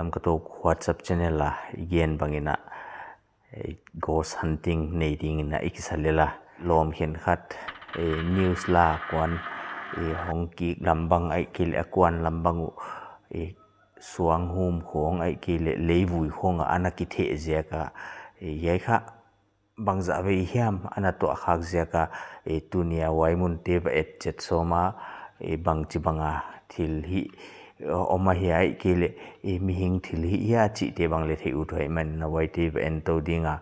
lam kato WhatsApp channel la igen bangina ghost hunting neiding na ikisalela lom hian khat news la kwan hongki lambang ai kil akwan lambangu suang hum khong ai kile leivui khong anaki the zeka yai kha bangza ve hiam ana to khak zeka tunia waimun te ba et chet soma bangchi banga thil hi oma hi ai kile mi hing thil hi ya chi te bang le thei u thoi man na wai te en to dinga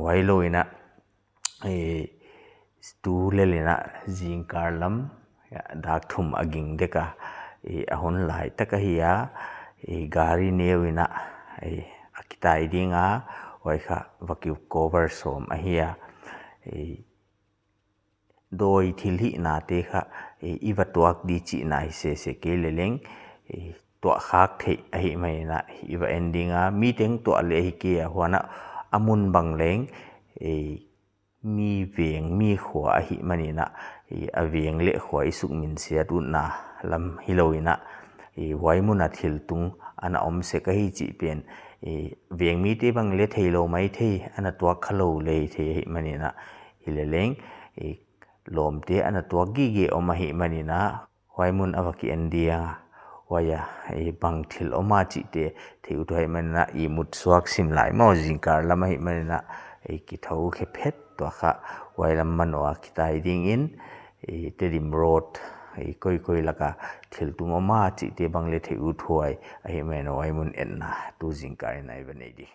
wai loina stu le lena jing karlam dak thum aging deka ahon lai taka hiya gari newina akitai dinga wai kha vakiu cover som ahia doi thil hi na te kha iwatuak di chi nai se ke leleng to khak thei ahi mai na iwa endinga meeting to ale hi ke hwana amun bang leng mi veng mi khwa ahi manina aveng le khwa isuk min sia tu na lam hiloina waimuna thil tung ana om se ka hi chi pen veng mi te bang le theilo mai thei ana to khalo le the manina hileleng lom te ana to gi ge oma hi manina waimun awaki endia waya bang thil oma chi te theu thai manina I mut suak sim lai mo jingkar lama hi manina ki thau khe phet to kha wailam manwa kitai ding in terim road koi laka thil tu ma chi te bang le theu thuai ahi men waimun enna tu jingkar nai banei di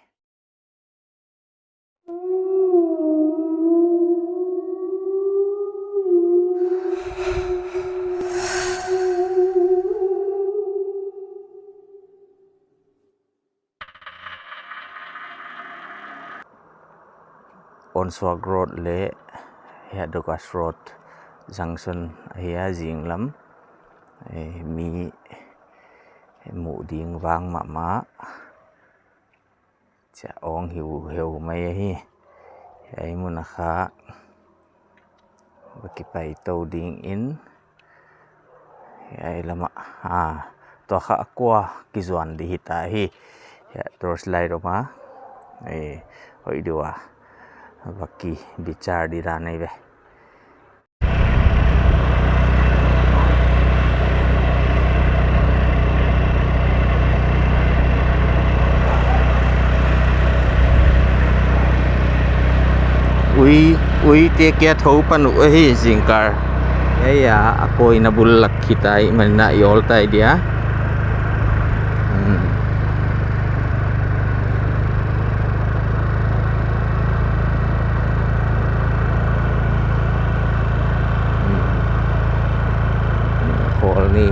Onswag Road le Headogas Road junction hiya jinglam mi mu ding wang ma cha ong hiu mai hi ai mun kha baki pai to ding in ai lama to kha akwa kizwan di hita hi torch light ma hoi diwa baki bichar di ranai be ui te kya thau pan hi jingkar ya akoi na bul lakhitai manna yol tai dia ni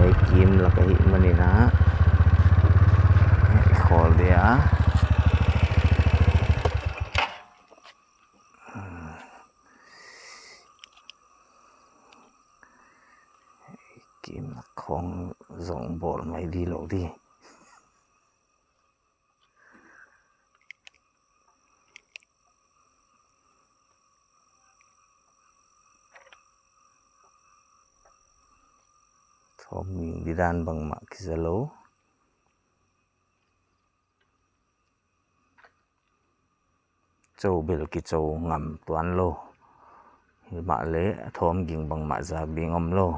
ai kim la kai manina khol dia kim khong zong bol mai di lo di thom di dan bang ma kizalo châu bel ki châu ngam tuan lo ma le thom ging bang ma za bing om lo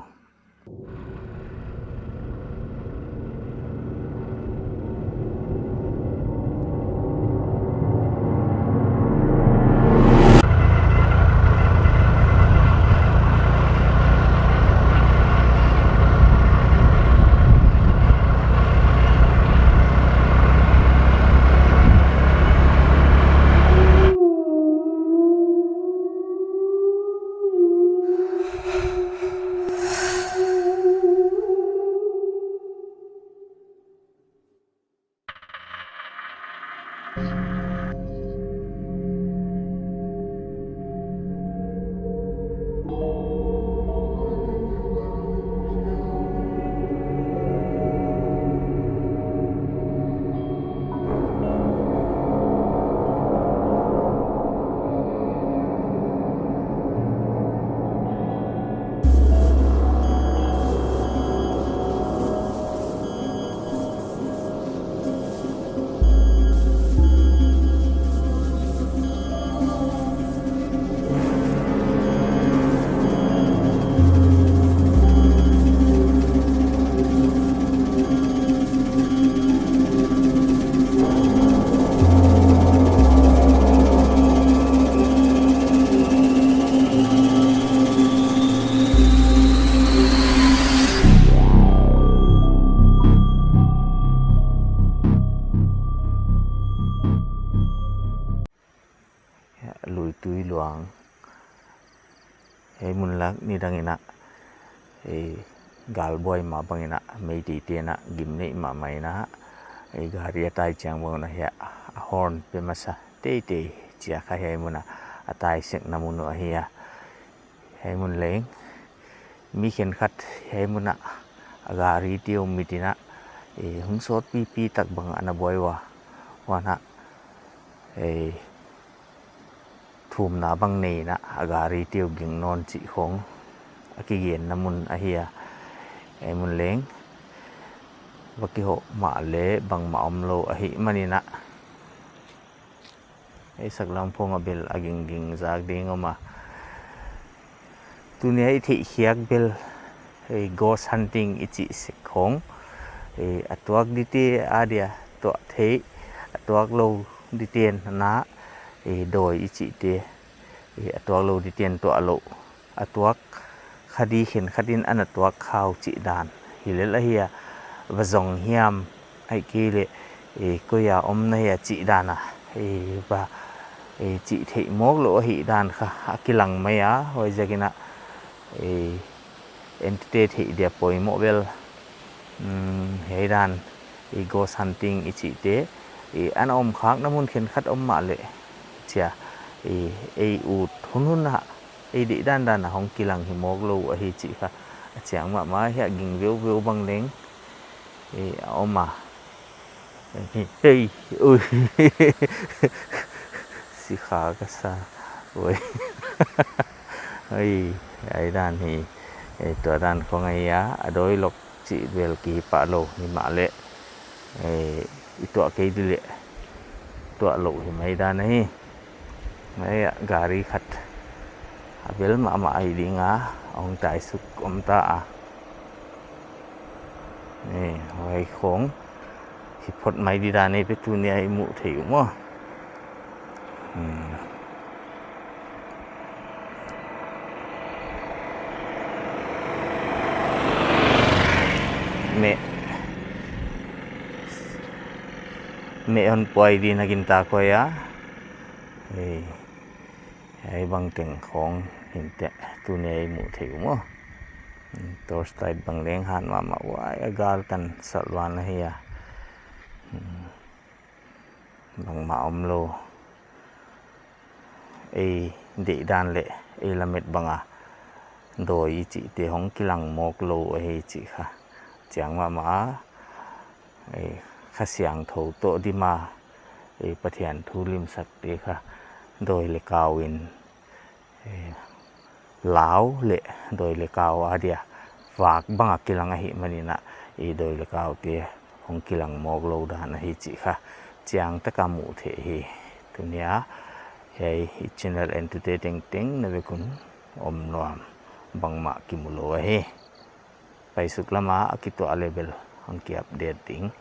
lui tui luang he mun lak ni dangina gal boy ma bangina mei ti te na gim nei ma mai na gari tai chang bo na ya horn pe masa te chia kha he muna atai sek namunu ahia he mun leng mi khen khat he muna gari tiu mitina hung sot pi tak bang ana boy wa na thum na bang nei na agari tiu ging non chi khong aki yen namun ahia he mun leng waki ho ma le bang ma om lo ahi manina sak lam phong abel aging zak ding oma tunia thi khiak bel ghost hunting ichi sikhong atuak dite adia to the atuak lo diten na doi ichi te atuak lo diten to alo atuak khadi khen khadin an atuak khaw chi dan hilel ahia wazong hiam ai ki le ko ya om na ya chi dana ba chị thị mốt lỗ hị đàn kha akilang maya hoi jagina entity thị dia poi mobile he dan ghost hunting ichi te an om khak namun khen khat om ma le chia ut hunun ha di dan hong kilang hi mok lo hi chi kha chiang ma hi ging veu bang leng om ma hey ui si khá cái sa ui ai đàn thì tựa đàn có ngày á đôi lộc chị về kỳ pạ lộ thì mạ lệ tựa cái đi lệ tựa lộ thì mấy đàn ấy mấy gari khát bel mạ ai đi ngá ông trái suk ông ta nè hồi khốn thì phật mấy đi đàn này với tu này mụ thì cũng không mẹ on poi đi na ginta ko ya ai bang teng khong hin te tu nei mu thiu mo tor style bang leng han ma wa agal tan salwan hiya bang ma om lo de dan le lamet banga doi chi te hong kilang mok lo chi kha chiang ma kha siang tho to di ma pathian thu lim sak te kha doi le kawin lao le doi le kaw adia wak banga kilang hi manina doi le kaw te hong kilang mok lo dan hi chi kha chiang ta ka mu the hi tunia hey channel entertaining ting na be kun om noam bangma kimulo he paisuk lama akito level ang ki update ting